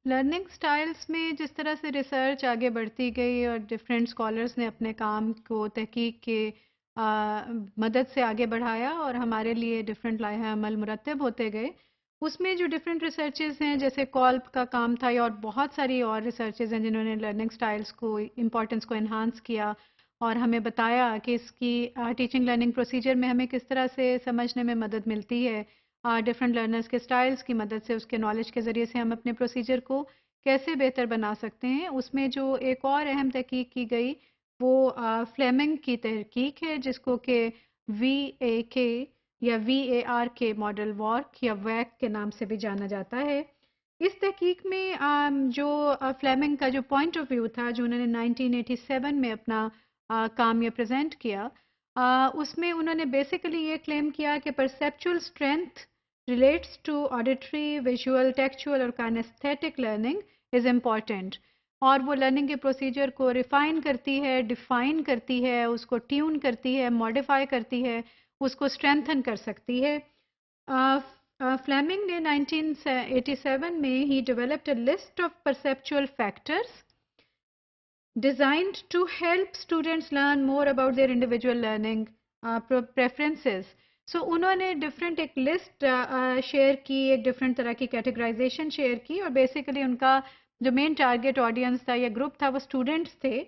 Learning styles میں جس طرح سے ریسرچ آگے بڑھتی گئی اور ڈفرینٹ اسکالرس نے اپنے کام کو تحقیق کے مدد سے آگے بڑھایا اور ہمارے لیے ڈفرینٹ لائحہ عمل مرتب ہوتے گئے، اس میں جو ڈفرینٹ ریسرچز ہیں جیسے کولب کا کام تھا اور بہت ساری اور ریسرچز ہیں جنہوں نے لرننگ سٹائلز کو امپورٹنس کو انہانس کیا اور ہمیں بتایا کہ اس کی ٹیچنگ لرننگ پروسیجر میں ہمیں کس طرح سے سمجھنے میں مدد ملتی ہے، ڈفرینٹ لرنرز کے سٹائلز کی مدد سے، اس کے نالج کے ذریعے سے ہم اپنے پروسیجر کو کیسے بہتر بنا سکتے ہیں۔ اس میں جو ایک اور اہم تحقیق کی گئی وہ فلیمنگ کی تحقیق ہے، جس کو کہ وی اے کے یا وی اے آر کے ماڈل وارک یا ویک کے نام سے بھی جانا جاتا ہے۔ اس تحقیق میں جو فلیمنگ کا جو پوائنٹ آف ویو تھا، جو انہوں نے 1987 میں اپنا کام یہ پریزنٹ کیا، اس میں انہوں نے بیسیکلی یہ کلیم کیا کہ perceptual strength relates to auditory, visual, textual اور kinesthetic learning is important، اور وہ لرننگ کے پروسیجر کو ریفائن کرتی ہے، ڈیفائن کرتی ہے، اس کو ٹیون کرتی ہے، ماڈیفائی کرتی ہے، اس کو اسٹرینتھن کر سکتی ہے۔ فلیمنگ نے 1987 میں ہی developed a list of perceptual factors designed to help students learn more about their individual learning preferences۔ سو انہوں نے ڈفرینٹ ایک لسٹ شیئر کی، ایک ڈفرینٹ طرح کی کیٹیگرائزیشن شیئر کی، اور بیسیکلی ان کا جو مین ٹارگیٹ آڈینس تھا یا گروپ تھا وہ اسٹوڈنٹس تھے،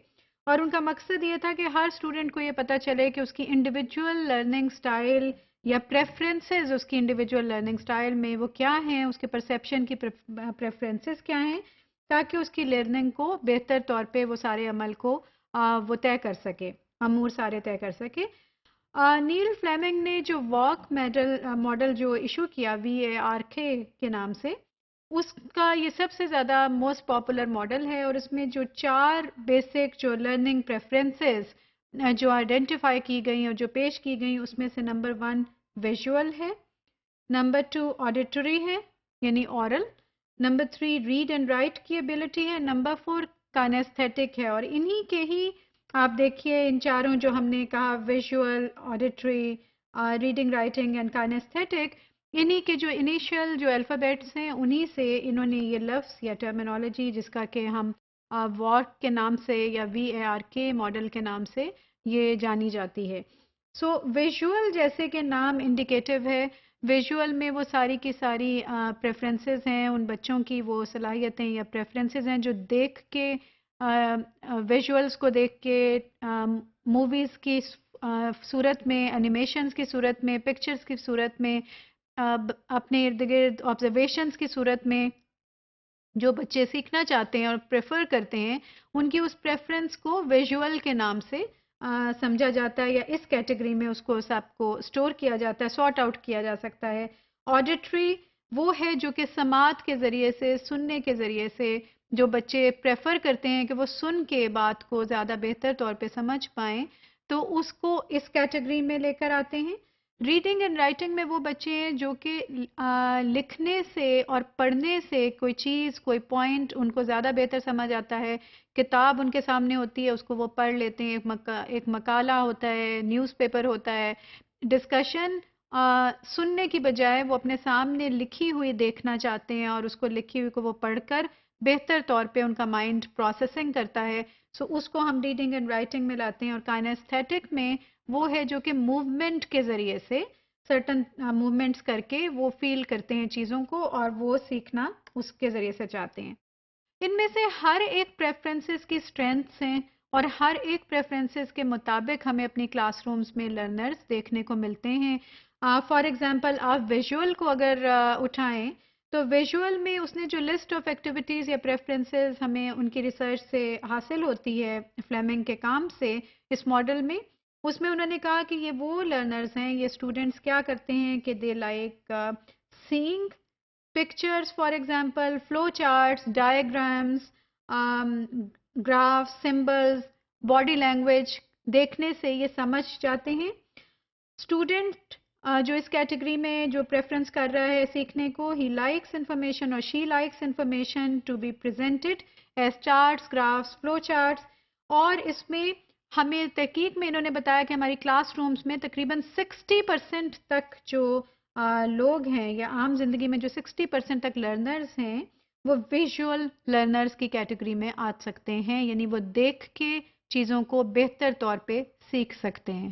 اور ان کا مقصد یہ تھا کہ ہر اسٹوڈنٹ کو یہ پتہ چلے کہ اس کی انڈیویجول لرننگ سٹائل یا پریفرنسز اس کی انڈیویجول لرننگ سٹائل میں وہ کیا ہیں، اس کے پرسیپشن کی پریفرنسز کیا ہیں، تاکہ اس کی لرننگ کو بہتر طور پہ وہ سارے عمل کو وہ طے کر سکے، امور سارے طے کر سکے۔ نیل فلیمنگ نے جو واک ماڈل جو ایشو کیا وی اے آر کے نام سے، اس کا یہ سب سے زیادہ موسٹ پاپولر ماڈل ہے، اور اس میں جو 4 بیسک جو لرننگ پریفرنسز جو آئیڈینٹیفائی کی گئی اور جو پیش کی گئی، اس میں سے نمبر 1 ویژول ہے، نمبر 2 آڈیٹری ہے یعنی aural, number 3 read and write کی ایبلٹی ہے، نمبر 4 کائنیستھیٹک ہے۔ اور انہی کے ہی آپ دیکھیے ان چاروں جو ہم نے کہا visual, auditory, reading writing and kinesthetic, انہی کے جو انیشیل جو الفابیٹس ہیں انہی سے انہوں نے یہ لفظ یا ٹرمینالوجی جس کا کہ ہم وارک کے نام سے یا وی اے آر کے ماڈل کے نام سے یہ جانی جاتی ہے۔ سو ویژول جیسے کہ نام انڈیکیٹو ہے، ویژول میں وہ ساری کی ساری پریفرنسز ہیں، ان بچوں کی وہ صلاحیتیں یا پریفرنسز ہیں جو دیکھ کے ویژولز کو دیکھ کے موویز کی صورت میں، انیمیشنز کی صورت میں، پکچرز کی صورت میں، اپنے ارد گرد آبزرویشنز کی صورت میں جو بچے سیکھنا چاہتے ہیں اور پریفر کرتے ہیں، ان کی اس پریفرنس کو ویژول کے نام سے سمجھا جاتا ہے، یا اس کیٹیگری میں اس کو سب کو اسٹور کیا جاتا ہے، سارٹ آؤٹ کیا جا سکتا ہے۔ آڈیٹری وہ ہے جو کہ سماعت کے ذریعے سے، سننے کے ذریعے سے جو بچے پریفر کرتے ہیں کہ وہ سن کے بات کو زیادہ بہتر طور پہ سمجھ پائیں، تو اس کو اس کیٹیگری میں لے کر آتے ہیں۔ ریڈنگ اینڈ رائٹنگ میں وہ بچے ہیں جو کہ لکھنے سے اور پڑھنے سے کوئی چیز، کوئی پوائنٹ ان کو زیادہ بہتر سمجھ آتا ہے، کتاب ان کے سامنے ہوتی ہے اس کو وہ پڑھ لیتے ہیں، ایک مقالہ ہوتا ہے، نیوز پیپر ہوتا ہے، ڈسکشن سننے کی بجائے وہ اپنے سامنے لکھی ہوئی دیکھنا چاہتے ہیں، اور اس کو لکھی ہوئی کو وہ پڑھ کر بہتر طور پہ ان کا مائنڈ پروسیسنگ کرتا ہے۔ سو اس کو ہم ریڈنگ اینڈ رائٹنگ میں لاتے ہیں۔ اور کائنیستھیٹک میں وہ ہے جو کہ موومنٹ کے ذریعے سے سرٹن موومنٹس کر کے وہ فیل کرتے ہیں چیزوں کو، اور وہ سیکھنا اس کے ذریعے سے چاہتے ہیں۔ ان میں سے ہر ایک پریفرنسز کی اسٹرینتھس ہیں، اور ہر ایک پریفرنسز کے مطابق ہمیں اپنی کلاس رومز میں لرنرز دیکھنے کو ملتے ہیں۔ فار ایگزامپل آپ ویژول کو اگر اٹھائیں تو ویژول میں اس نے جو لسٹ آف ایکٹیویٹیز یا پریفرنسز ہمیں ان کی ریسرچ سے حاصل ہوتی ہے فلیمنگ کے کام سے اس ماڈل میں، اس میں انہوں نے کہا کہ یہ وہ لرنرز ہیں، یہ اسٹوڈنٹس کیا کرتے ہیں کہ they like seeing pictures for example flow charts diagrams graphs symbols body language دیکھنے سے یہ سمجھ جاتے ہیں۔ اسٹوڈنٹ جو اس کیٹیگری میں جو پریفرنس کر رہا ہے سیکھنے کو، he likes information اور she likes information to be presented as charts graphs flow charts۔ اور اس میں ہمیں تحقیق میں انہوں نے بتایا کہ ہماری کلاس رومز میں تقریباً 60% تک جو لوگ ہیں یا عام زندگی میں جو 60% تک لرنرز ہیں وہ ویژول لرنرز کی کیٹیگری میں آ سکتے ہیں، یعنی وہ دیکھ کے چیزوں کو بہتر طور پہ سیکھ سکتے ہیں۔